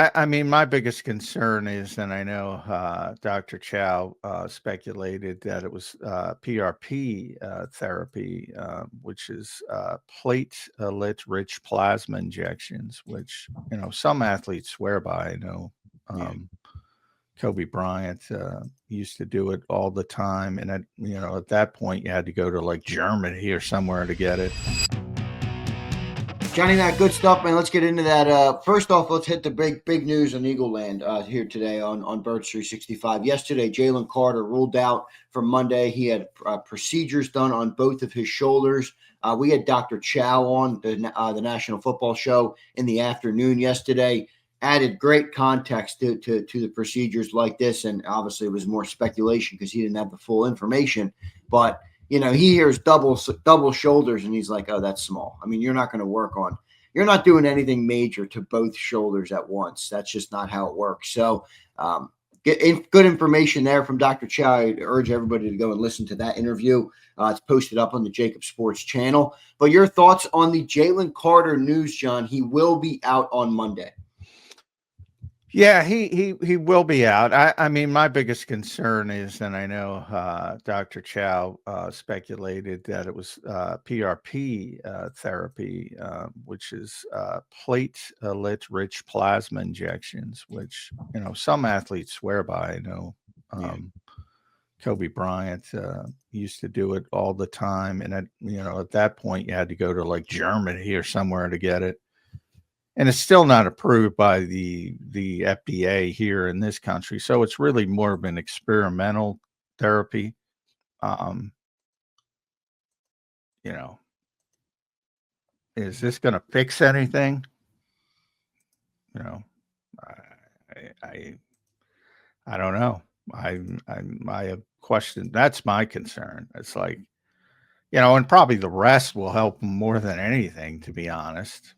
I mean, my biggest concern is, and I know Dr. Chow speculated that it was PRP therapy, which is platelet-rich plasma injections, which some athletes swear by. I know Yeah. Kobe Bryant used to do it all the time, and at that point, you had to go to like Germany or somewhere to get it. Johnny, that good stuff, man. Let's get into that. First off, let's hit the big news in Eagle Land here today on Birds 365. Yesterday, Jalen Carter ruled out for Monday. He had procedures done on both of his shoulders. We had Dr. Chow on the National Football Show in the afternoon yesterday. Added great context to the procedures like this, and obviously it was more speculation because he didn't have the full information. But he hears double shoulders and he's like, oh, that's small. I mean, you're not going to you're not doing anything major to both shoulders at once. That's just not how it works. So, good information there from Dr. Chow. I urge everybody to go and listen to that interview. It's posted up on the JAKIB Sports channel. But your thoughts on the Jalen Carter news, John? He will be out on Monday. Yeah, he will be out. I mean, my biggest concern is, and I know Dr. Chow speculated that it was PRP therapy, which is platelet-rich plasma injections, which some athletes swear by. I know Kobe Bryant used to do it all the time, and at that point, you had to go to like Germany or somewhere to get it. And it's still not approved by the FDA here in this country. So it's really more of an experimental therapy. Um, you know, is this going to fix anything? You know, I, I, I don't know. I have questioned. That's my concern. It's like, and probably the rest will help him more than anything, to be honest.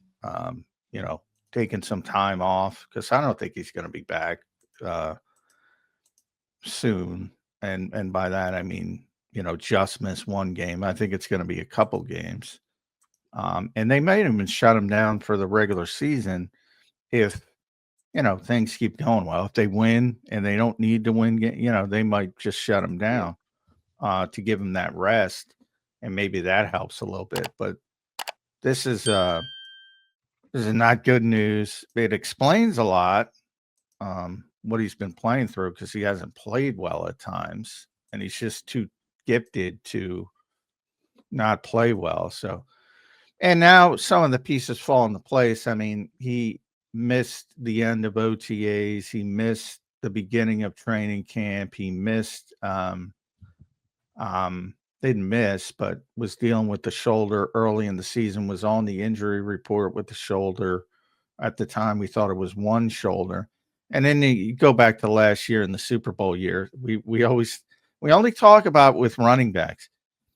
You know, taking some time off because I don't think he's going to be back soon. And by that I mean, just miss one game. I think it's going to be a couple games. And they might even shut him down for the regular season if things keep going well. If they win and they don't need to win, they might just shut him down to give him that rest, and maybe that helps a little bit. But this is uh this is not good news. It explains a lot what he's been playing through because he hasn't played well at times, and he's just too gifted to not play well. So, and now some of the pieces fall into place. I mean, he missed the end of OTAs. He missed the beginning of training camp. He missed, didn't miss, but was dealing with the shoulder early in the season, was on the injury report with the shoulder. At the time, we thought it was one shoulder. And then you go back to last year in the Super Bowl year. We only talk about with running backs.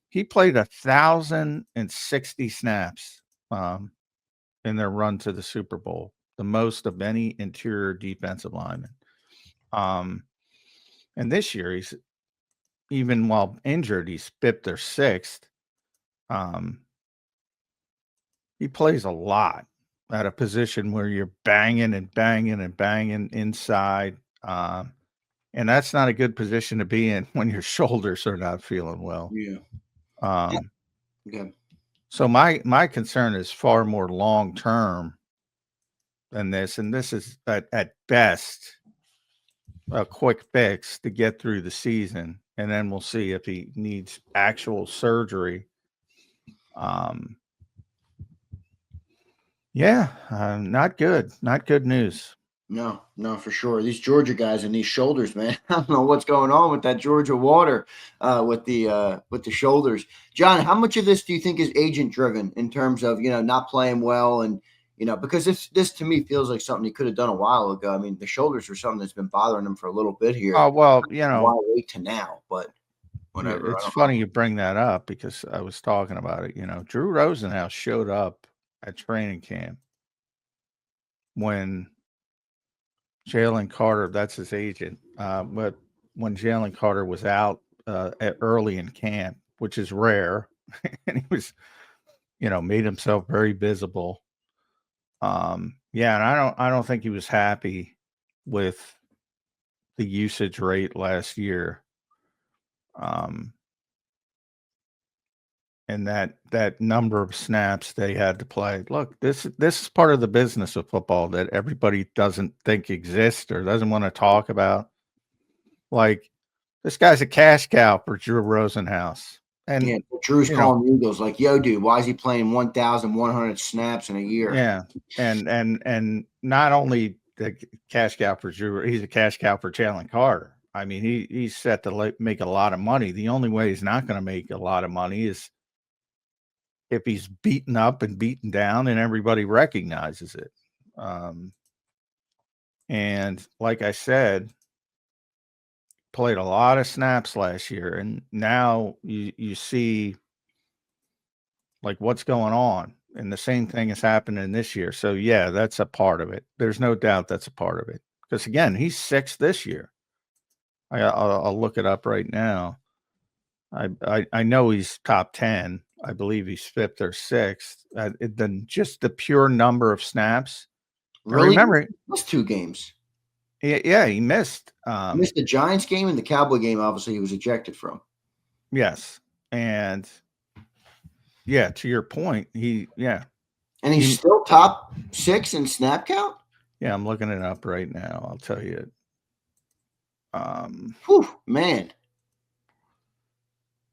He played 1,060 snaps in their run to the Super Bowl, the most of any interior defensive lineman. And this year, he's even while injured, he's fifth or sixth. He plays a lot at a position where you're banging and banging and banging inside. And that's not a good position to be in when your shoulders are not feeling well. Yeah. Yeah. So my concern is far more long term than this, and this is at best a quick fix to get through the season, and then we'll see if he needs actual surgery. Yeah, not good. Not good news. No, for sure. These Georgia guys and these shoulders, man. I don't know what's going on with that Georgia water with the shoulders. John, how much of this do you think is agent driven in terms of not playing well and because this to me feels like something he could have done a while ago. I mean, the shoulders are something that's been bothering him for a little bit here. Oh well, why wait to now? But whatever. It's funny you bring that up because I was talking about it. Drew Rosenhaus showed up at training camp when Jalen Carter, that's his agent, but when Jalen Carter was out early in camp, which is rare, and he was, made himself very visible. Yeah, and I don't think he was happy with the usage rate last year. And that number of snaps they had to play. Look, this is part of the business of football that everybody doesn't think exists or doesn't want to talk about. Like, this guy's a cash cow for Drew Rosenhaus. And Yeah, Drew's you know, calling the Eagles like, "Yo, dude, why is he playing 1,100 snaps in a year?" yeah. And not only the cash cow for Drew, he's a cash cow for Jalen Carter. I mean, he's set to make a lot of money. The only way he's not going to make a lot of money is if he's beaten up and beaten down and everybody recognizes it. And like I said, played a lot of snaps last year, and now you see like what's going on, and the same thing is happening this year. So yeah, that's a part of it. There's no doubt that's a part of it. Because again, he's 6th this year. I'll look it up right now. I know he's top 10. I believe he's 5th or 6th. Then just the pure number of snaps. Really? Remember, Missed 2 games. Yeah, he missed. Missed the Giants game and the Cowboy game. Obviously, he was ejected from. Yes, and yeah, to your point, and he's still top 6 in snap count. Yeah, I'm looking it up right now. I'll tell you. Whew, man.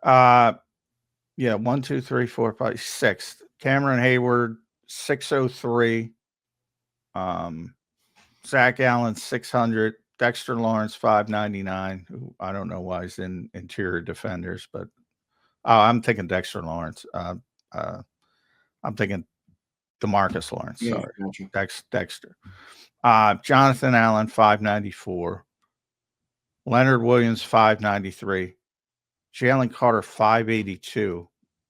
Yeah, 1, 2, 3, 4, 5, 6th. Cameron Hayward 603. Zach Allen 600. Dexter Lawrence 599. Who I don't know why he's in interior defenders, but I'm thinking Dexter Lawrence. I'm thinking DeMarcus Lawrence. Yeah, sorry, gotcha. Dexter. Jonathan Allen 594. Leonard Williams 593. Jalen Carter 582.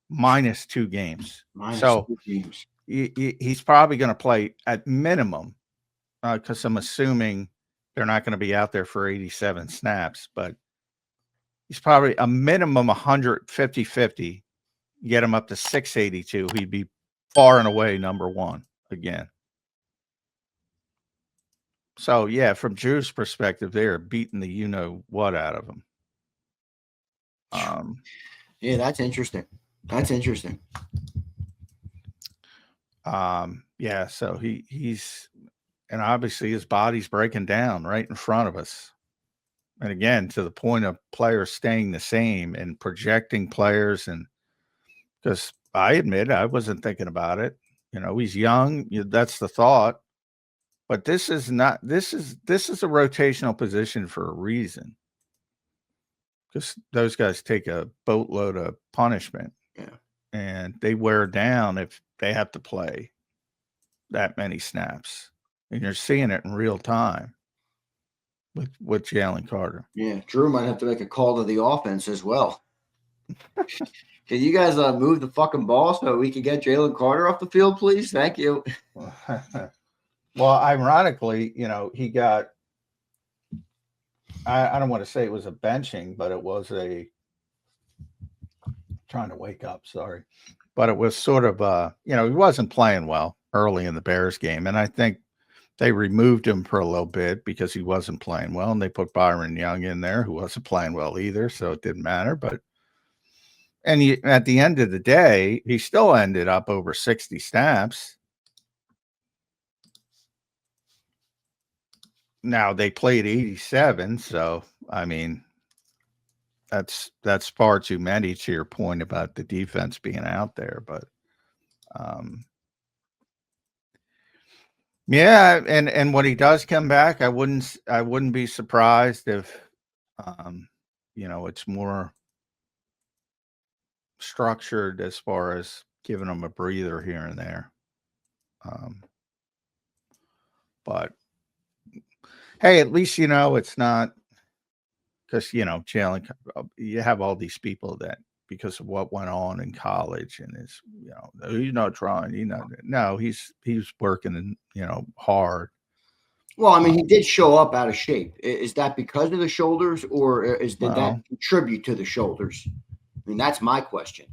Minus 2 games. Minus 2 games. He's probably going to play at minimum, because I'm assuming they're not going to be out there for 87 snaps, but he's probably a minimum 150-50. Get him up to 682. He'd be far and away number 1 again. So, yeah, from Drew's perspective, they are beating the you-know-what out of him. Yeah, that's interesting. Yeah, so he's and obviously his body's breaking down right in front of us. And again, to the point of players staying the same and projecting players, and because I admit I wasn't thinking about it. He's young. That's the thought. But this is a rotational position for a reason. Because those guys take a boatload of punishment. Yeah. And they wear down if they have to play that many snaps. And you're seeing it in real time with Jalen Carter. Yeah, Drew might have to make a call to the offense as well. Can you guys move the fucking ball so we can get Jalen Carter off the field, please? Thank you. Well, ironically, he got I don't want to say it was a benching, but it was trying to wake up, sorry. But it was sort of he wasn't playing well early in the Bears game. And I think they removed him for a little bit because he wasn't playing well. And they put Byron Young in there, who wasn't playing well either. So it didn't matter. And at the end of the day, he still ended up over 60 snaps. Now they played 87. So, I mean, that's far too many, to your point about the defense being out there. But, yeah, and when he does come back, I wouldn't be surprised if it's more structured as far as giving him a breather here and there. But hey, at least it's not because Jalen. You have all these people that because of what went on in college and is he's not trying. No, he's working hard. Well, I mean, he did show up out of shape. Is that because of the shoulders, or did that contribute to the shoulders? I mean, that's my question.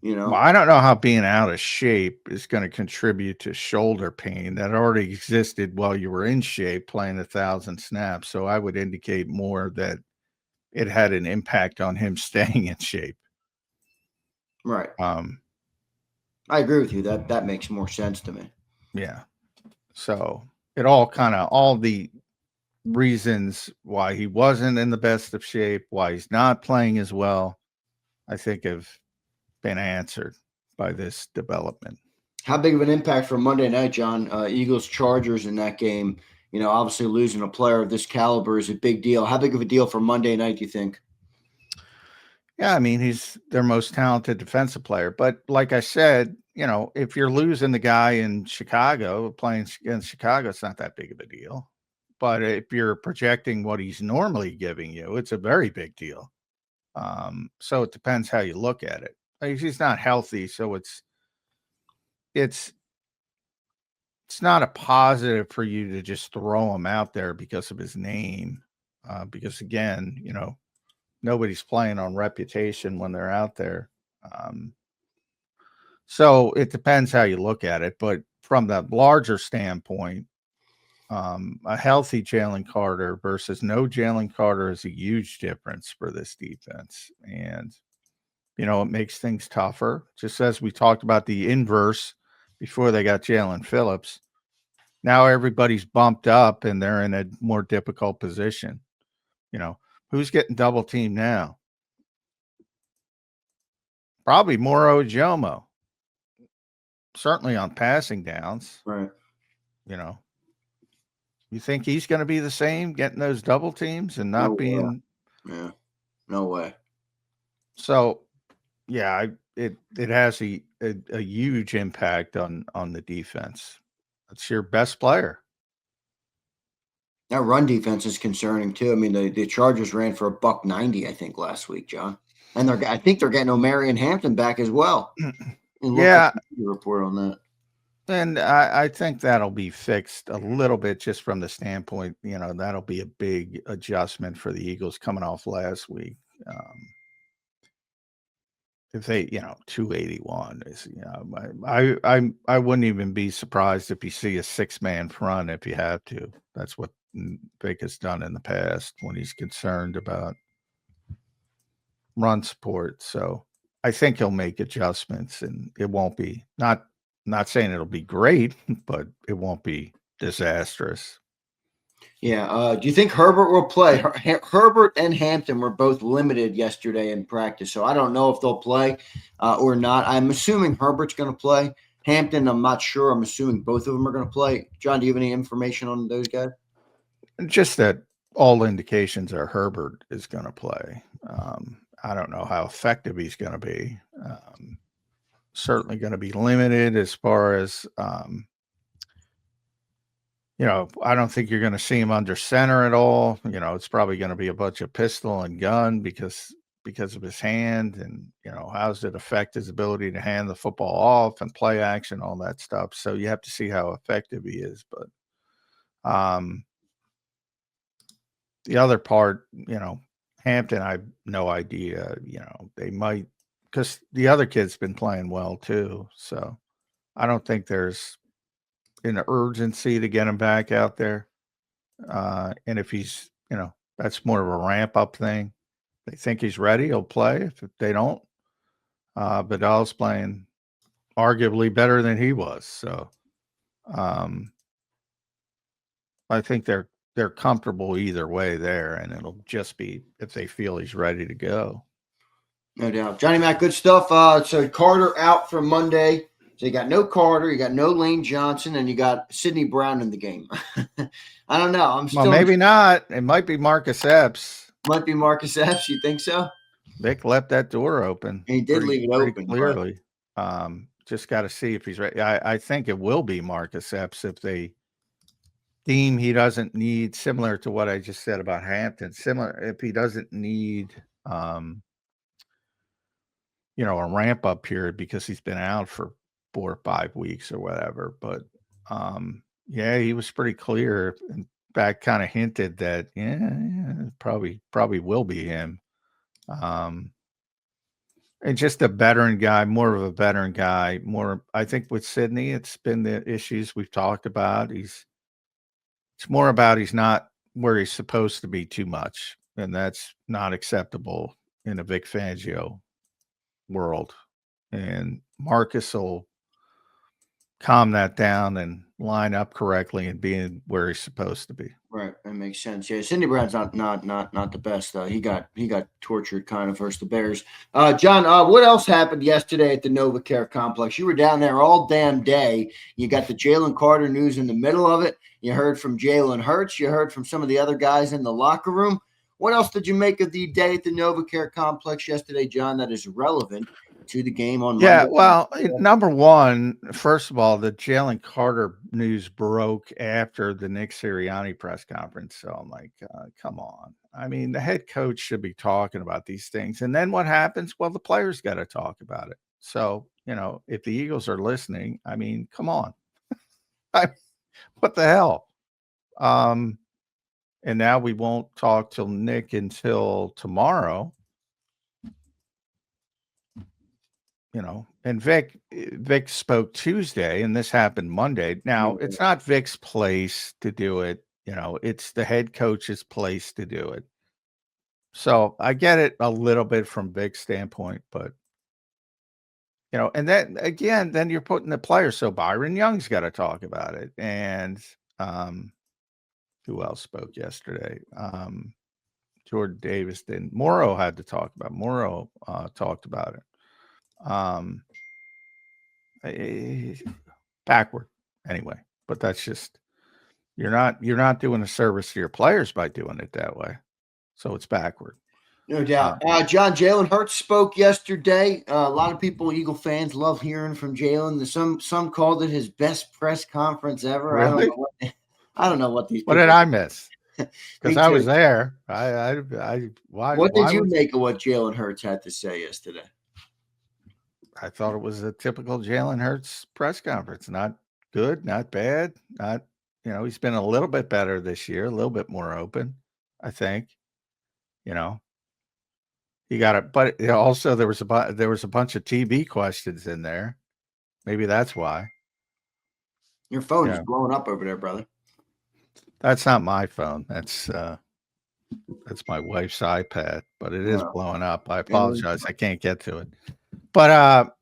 You Well, know, I don't know how being out of shape is going to contribute to shoulder pain that already existed while you were in shape playing 1,000 snaps. So I would indicate more that it had an impact on him staying in shape. right? Um, I agree with you. That makes more sense to me. yeah. So it all all the reasons why he wasn't in the best of shape, why he's not playing as well, I think have been answered by this development. How big of an impact for Monday night, John? Eagles Chargers in that game. Obviously losing a player of this caliber is a big deal. How big of a deal for Monday night do you think? Yeah, I mean, he's their most talented defensive player. But like I said, if you're losing the guy in Chicago, playing against Chicago, it's not that big of a deal. But if you're projecting what he's normally giving you, it's a very big deal. So it depends how you look at it. Like, he's not healthy, so it's it's not a positive for you to just throw him out there because of his name. Because again, nobody's playing on reputation when they're out there. Um, so it depends how you look at it. But from the larger standpoint, a healthy Jalen Carter versus no Jalen Carter is a huge difference for this defense. And, it makes things tougher. Just as we talked about the inverse before they got Jalen Phillips. Now everybody's bumped up and they're in a more difficult position. You know, who's getting double teamed now? Probably Moro Jomo. Certainly on passing downs. Right. You know, you think he's going to be the same, getting those double teams and No not way. being Yeah. No way. so? Yeah, it has a huge impact on the defense. That's your best player. That run defense is concerning too. I mean, the Chargers ran for $190, I think, last week, John. And I think they're getting O'Marion Hampton back as well. And look at Yeah, the report on that. and I think that'll be fixed a little bit just from the standpoint, that'll be a big adjustment for the Eagles coming off last week. Um, if they, 281 is, I wouldn't even be surprised if you see a 6-man front if you have to. That's what Vic has done in the past when he's concerned about run support. So I think he'll make adjustments, and it won't be not saying it'll be great, but it won't be disastrous. Yeah. Do you think Herbert will play? Herbert and Hampton were both limited yesterday in practice, so I don't know if they'll play or not. I'm assuming Herbert's going to play. Hampton, I'm not sure. I'm assuming both of them are going to play. John, do you have any information on those guys? Just that all indications are Herbert is going to play. I don't know how effective he's going to be. Certainly going to be limited as far as I don't think you're going to see him under center at all. It's probably going to be a bunch of pistol and gun because of his hand, and how does it affect his ability to hand the football off and play action, all that stuff. So you have to see how effective he is. But the other part, Hampton, I have no idea. They might, because the other kid's been playing well too. So I don't think there's an urgency to get him back out there. And if he's, that's more of a ramp up thing. They think he's ready, he'll play. If they don't, Vidal's playing arguably better than he was. So um, I think they're comfortable either way there, and it'll just be if they feel he's ready to go. No doubt. Johnny Mac, good stuff. So Carter out for Monday. So you got no Carter, you got no Lane Johnson, and you got Sidney Brown in the game. I don't know. Well, maybe not. It might be Marcus Epps. Might be Marcus Epps. You think so? Vic left that door open. He did leave it pretty open, clearly. Just got to see if he's ready. I think it will be Marcus Epps if they deem he doesn't need, similar to what I just said about Hampton, similar if he doesn't need a ramp up period because he's been out for 4 or 5 weeks or whatever. But yeah, he was pretty clear. In fact, kind of hinted that yeah, probably will be him. And just a veteran guy, more of a veteran guy. More, I think, with Sydney, it's been the issues we've talked about. It's more about he's not where he's supposed to be too much, and that's not acceptable in a Vic Fangio world. And Marcus will calm that down and line up correctly and being where he's supposed to be. Right, that makes sense. Yeah, Cindy Brown's not the best. He got tortured kind of versus the Bears. John, what else happened yesterday at the NovaCare complex? You were down there all damn day. You got the Jalen Carter news in the middle of it. You heard from Jalen Hurts. You heard from some of the other guys in the locker room. What else did you make of the day at the NovaCare complex yesterday, John, that is relevant to the game on Yeah, Monday? well, number one, first of all, the Jalen Carter news broke after the Nick Sirianni press conference. So I'm like, come on. I mean, the head coach should be talking about these things. And then what happens? Well, the players got to talk about it. So, if the Eagles are listening, I mean, come on. What the hell? And now we won't talk till Nick until tomorrow. And Vic spoke Tuesday, and this happened Monday. Now, it's not Vic's place to do it. It's the head coach's place to do it. So I get it a little bit from Vic's standpoint, but and then again, then you're putting the players. So Byron Young's got to talk about it, and who else spoke yesterday? Jordan Davis didn't. Morrow had to talk about. Morrow talked about it. Backward anyway, but that's just you're not doing a service to your players by doing it that way. So it's backward. No doubt. John, Jalen Hurts spoke yesterday. A lot of people, Eagle fans, love hearing from Jalen. Some called it his best press conference ever. Really? I don't know what these. What did I miss? Because I was there. Why? What did you make of what Jalen Hurts had to say yesterday? I thought it was a typical Jalen Hurts press conference. Not good, not bad. Not, he's been a little bit better this year, a little bit more open, I think. He got it, but also there was a bunch of TV questions in there. Maybe that's why. Your phone is blowing up over there, brother. That's not my phone. That's my wife's iPad, but it is blowing up. I apologize. I can't get to it. But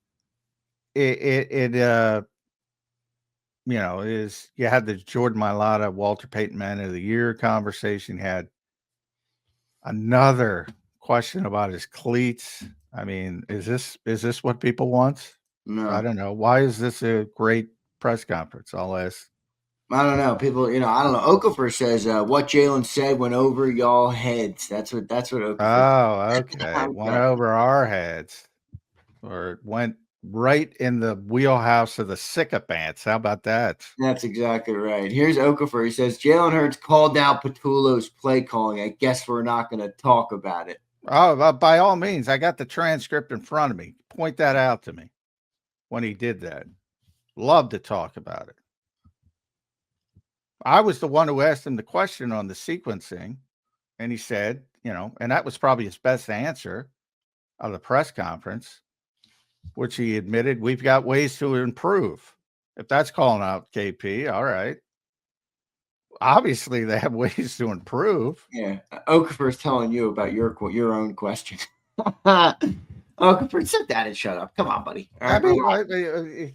it is you had the Jordan Mailata, Walter Payton Man of the Year conversation. You had another question about his cleats. I mean, is this what people want? No, I don't know. Why is this a great press conference? I'll ask. I don't know. People, I don't know. Okafor says what Jalen said went over y'all heads. That's what Okafor. Oh, okay. Went over our heads, or it went right in the wheelhouse of the sycophants. How about that? That's exactly right. Here's Okafor. He says Jalen Hurts called out Patullo's play calling. I guess we're not going to talk about it. Oh, by all means, I got the transcript in front of me. Point that out to me when he did that. Love to talk about it. I was the one who asked him the question on the sequencing, and he said, and that was probably his best answer of the press conference, which he admitted we've got ways to improve. If that's calling out KP, all right. Obviously, they have ways to improve. Yeah, Okafor is telling you about your own question. Okafor, sit down and shut up. Come on, buddy. All right,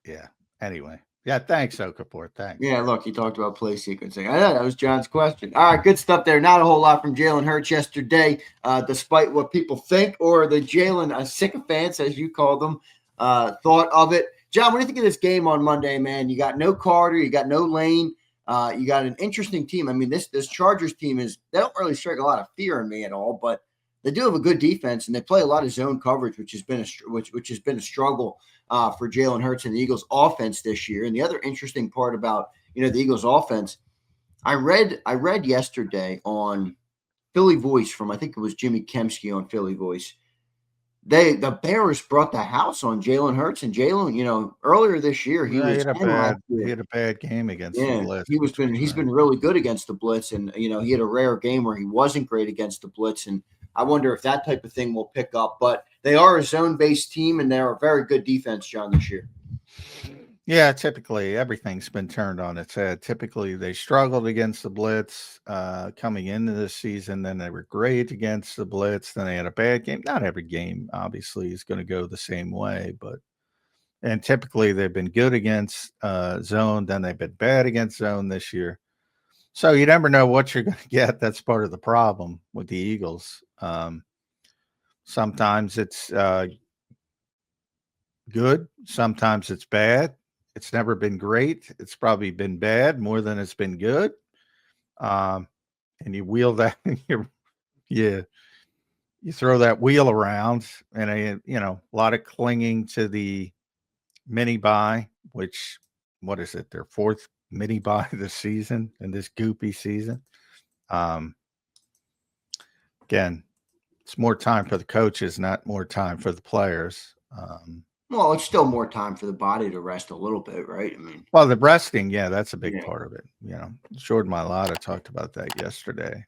yeah. Anyway. Yeah, thanks, Okafor. Thanks. Yeah, look, he talked about play sequencing. I know that was John's question. All right, good stuff there. Not a whole lot from Jalen Hurts yesterday, despite what people think or the Jalen sycophants, as you call them, thought of it. John, what do you think of this game on Monday, man? You got no Carter, you got no Lane, you got an interesting team. I mean, this Chargers team they don't really strike a lot of fear in me at all, but they do have a good defense and they play a lot of zone coverage, which has been a struggle for Jalen Hurts and the Eagles offense this year. And the other interesting part about, the Eagles offense, I read yesterday on Philly Voice from, I think it was Jimmy Kemsky on Philly Voice. The Bears brought the house on Jalen Hurts, and Jalen, earlier this year, he had a bad game against the Blitz. He's been really good against the Blitz. And, he had a rare game where he wasn't great against the Blitz. And I wonder if that type of thing will pick up. But they are a zone-based team, and they're a very good defense, John, this year. Yeah, typically everything's been turned on its head. Typically, they struggled against the blitz coming into this season. Then they were great against the blitz. Then they had a bad game. Not every game, obviously, is going to go the same way, and typically they've been good against zone. Then they've been bad against zone this year. So you never know what you're going to get. That's part of the problem with the Eagles. Sometimes it's good. Sometimes it's bad. It's never been great. It's probably been bad more than it's been good. And you wheel that, you throw that wheel around, and a lot of clinging to the mini buy, which what is it? Their fourth mini buy this season in this goopy season. Again, it's more time for the coaches, not more time for the players. Well, it's still more time for the body to rest a little bit, right? I mean, Well, the resting, yeah, that's a big yeah. part of it. Jordan Mailata talked about that yesterday.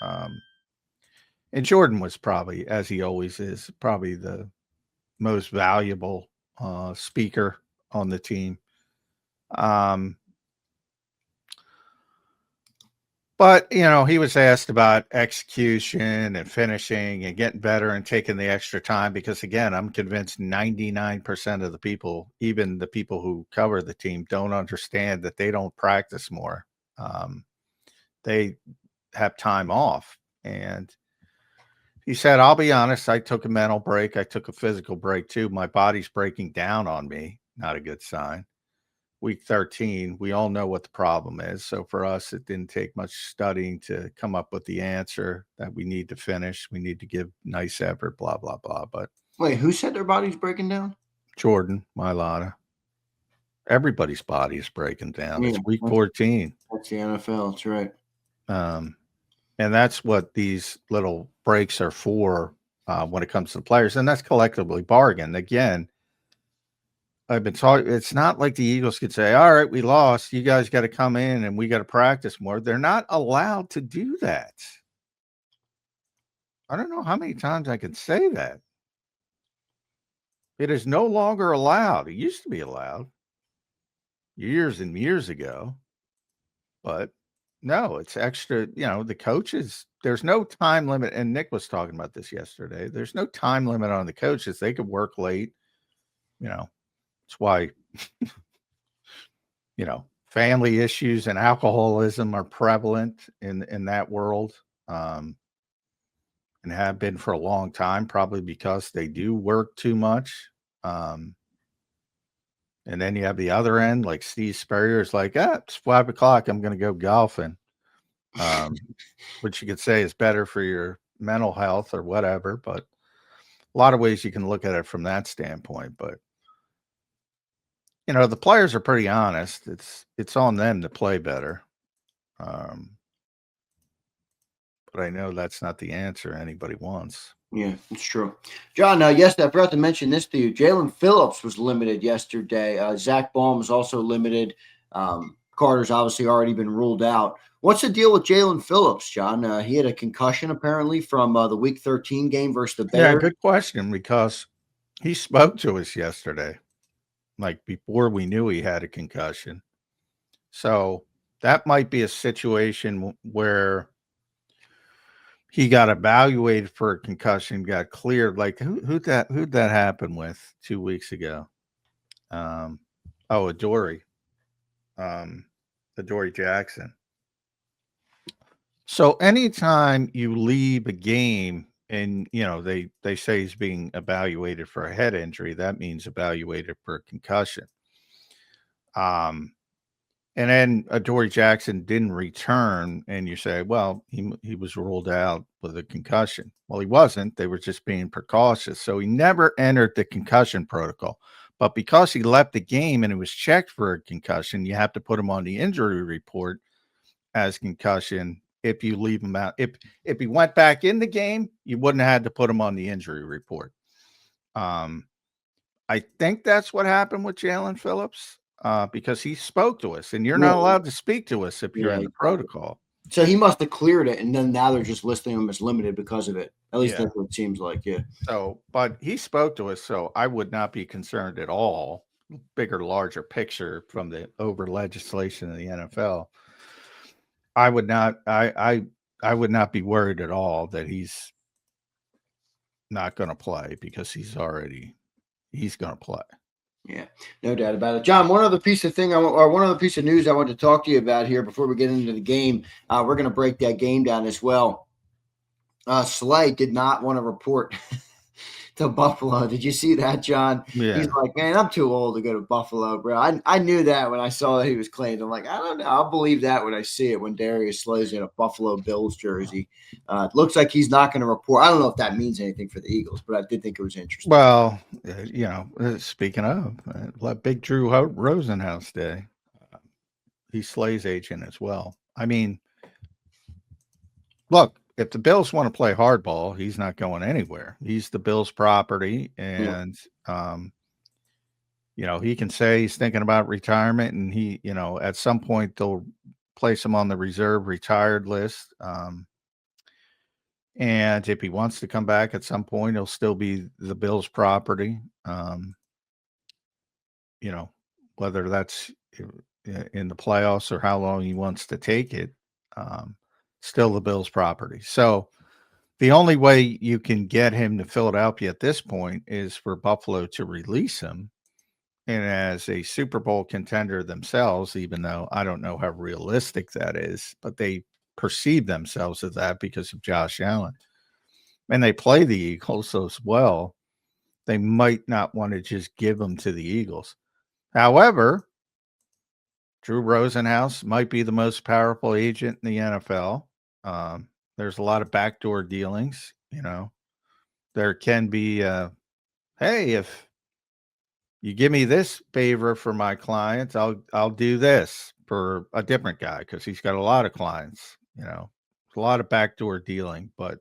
And Jordan was probably, as he always is, probably the most valuable speaker on the team. But, he was asked about execution and finishing and getting better and taking the extra time because, again, I'm convinced 99% of the people, even the people who cover the team, don't understand that they don't practice more. They have time off. And he said, I'll be honest, I took a mental break. I took a physical break too. My body's breaking down on me. Not a good sign. Week 13, we all know what the problem is. So for us, it didn't take much studying to come up with the answer that we need to finish. We need to give nice effort, blah, blah, blah. But Wait, who said their body's breaking down? Jordan, Mailata, everybody's body is breaking down. Yeah, It's week 14. that's the NFL. That's right. And that's what these little breaks are for when it comes to the players. And that's collectively bargained. Again, I've been talking. It's not like the Eagles could say, all right, we lost. You guys got to come in and we got to practice more. They're not allowed to do that. I don't know how many times I can say that. It is no longer allowed. It used to be allowed years and years ago. But no, it's extra. The coaches, there's no time limit. And Nick was talking about this yesterday. There's no time limit on the coaches. They could work late. It's why, family issues and alcoholism are prevalent in that world, and have been for a long time, probably because they do work too much. And then you have the other end, like Steve Spurrier's like, it's 5:00. I'm going to go golfing. Which you could say is better for your mental health or whatever, but a lot of ways you can look at it from that standpoint. But the players are pretty honest. It's on them to play better. But I know that's not the answer anybody wants. Yeah, it's true. John, yes, I forgot to mention this to you. Jalen Phillips was limited yesterday. Zach Baum was also limited. Carter's obviously already been ruled out. What's the deal with Jalen Phillips, John? He had a concussion apparently from the Week 13 game versus the Bears. Yeah, good question, because he spoke to us yesterday, like before we knew he had a concussion. So that might be a situation where he got evaluated for a concussion, got cleared. Like who'd that happen with 2 weeks ago? Adoree. Adoree Jackson. So anytime you leave a game and they say he's being evaluated for a head injury, that means evaluated for a concussion. And then Adoree Jackson didn't return, and you say, well, he was ruled out with a concussion. Well, he wasn't. They were just being precautious. So he never entered the concussion protocol. But because he left the game and he was checked for a concussion, you have to put him on the injury report as concussion if you leave him out. If he went back in the game, you wouldn't have had to put him on the injury report. I think that's what happened with Jalen Phillips. Because he spoke to us, and you're not allowed to speak to us if you're in the protocol. So he must have cleared it, and then now they're just listing him as limited because of it. At least Yeah. that's what it seems like. Yeah. So, but he spoke to us, so I would not be concerned at all. Bigger, larger picture from the over legislation in the NFL. I would not. I would not be worried at all that he's not going to play because he's going to play. Yeah, no doubt about it. John, one other piece of news I wanted to talk to you about here before we get into the game. We're going to break that game down as well. Slay did not want to report to Buffalo. Did you see that, John? Yeah. He's like, man, I'm too old to go to Buffalo, bro. I knew that when I saw that he was claimed. I'm like, I don't know. I'll believe that when I see it, when Darius Slay's in a Buffalo Bills jersey. It looks like he's not going to report. I don't know if that means anything for the Eagles, but I did think it was interesting. Well, speaking of, Big Drew Rosenhaus Day, he's Slay's agent as well. I mean, look, if the Bills want to play hardball, he's not going anywhere. He's the Bills' property, and he can say he's thinking about retirement, and he, at some point they'll place him on the reserve retired list. And if he wants to come back at some point, he'll still be the Bills' property. Whether that's in the playoffs or how long he wants to take it, still the Bills' property. So the only way you can get him to Philadelphia at this point is for Buffalo to release him. And as a Super Bowl contender themselves, even though I don't know how realistic that is, but they perceive themselves as that because of Josh Allen. And they play the Eagles as well. They might not want to just give him to the Eagles. However, Drew Rosenhaus might be the most powerful agent in the NFL. There's a lot of backdoor dealings. There can be, hey, if you give me this favor for my clients, I'll do this for a different guy because he's got a lot of clients. A lot of backdoor dealing, but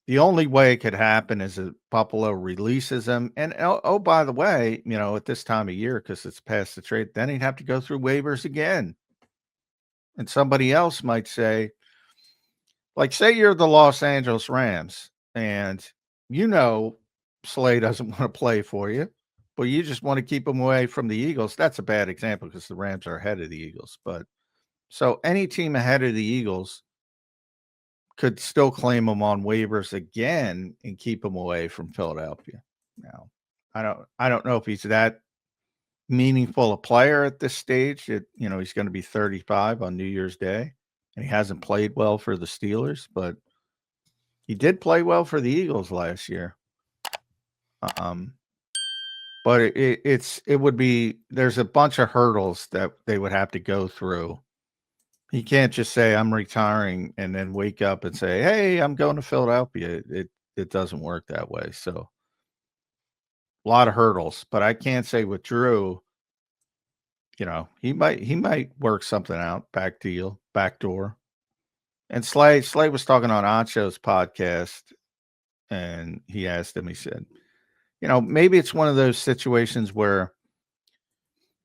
the only way it could happen is that Buffalo releases him. And oh, by the way, at this time of year, because it's past the trade, then he'd have to go through waivers again. And somebody else might say, like, say you're the Los Angeles Rams, and Slay doesn't want to play for you, but you just want to keep him away from the Eagles. That's a bad example because the Rams are ahead of the Eagles. But so any team ahead of the Eagles could still claim him on waivers again and keep him away from Philadelphia. Now, I don't know if he's that meaningful a player at this stage. He's going to be 35 on New Year's Day, and he hasn't played well for the Steelers, but he did play well for the Eagles last year. But there's a bunch of hurdles that they would have to go through. He can't just say I'm retiring and then wake up and say, "Hey, I'm going to Philadelphia." It doesn't work that way. So a lot of hurdles, but I can't say with Drew, he might work something out, backdoor. And Slay was talking on Ancho's podcast, and he asked him, he said, maybe it's one of those situations where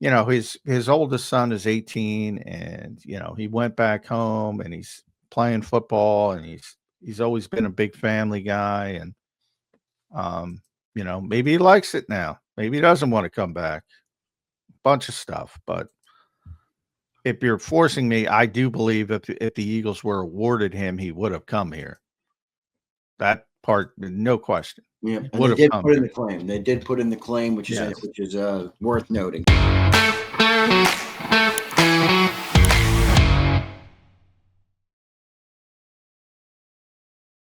his oldest son is 18 and, he went back home and he's playing football and he's always been a big family guy. And, maybe he likes it now. Maybe he doesn't want to come back. Bunch of stuff. But if you're forcing me, I do believe if the Eagles were awarded him, he would have come here. That part, no question. Yeah, and they did put in the claim. They did put in the claim, which is worth noting.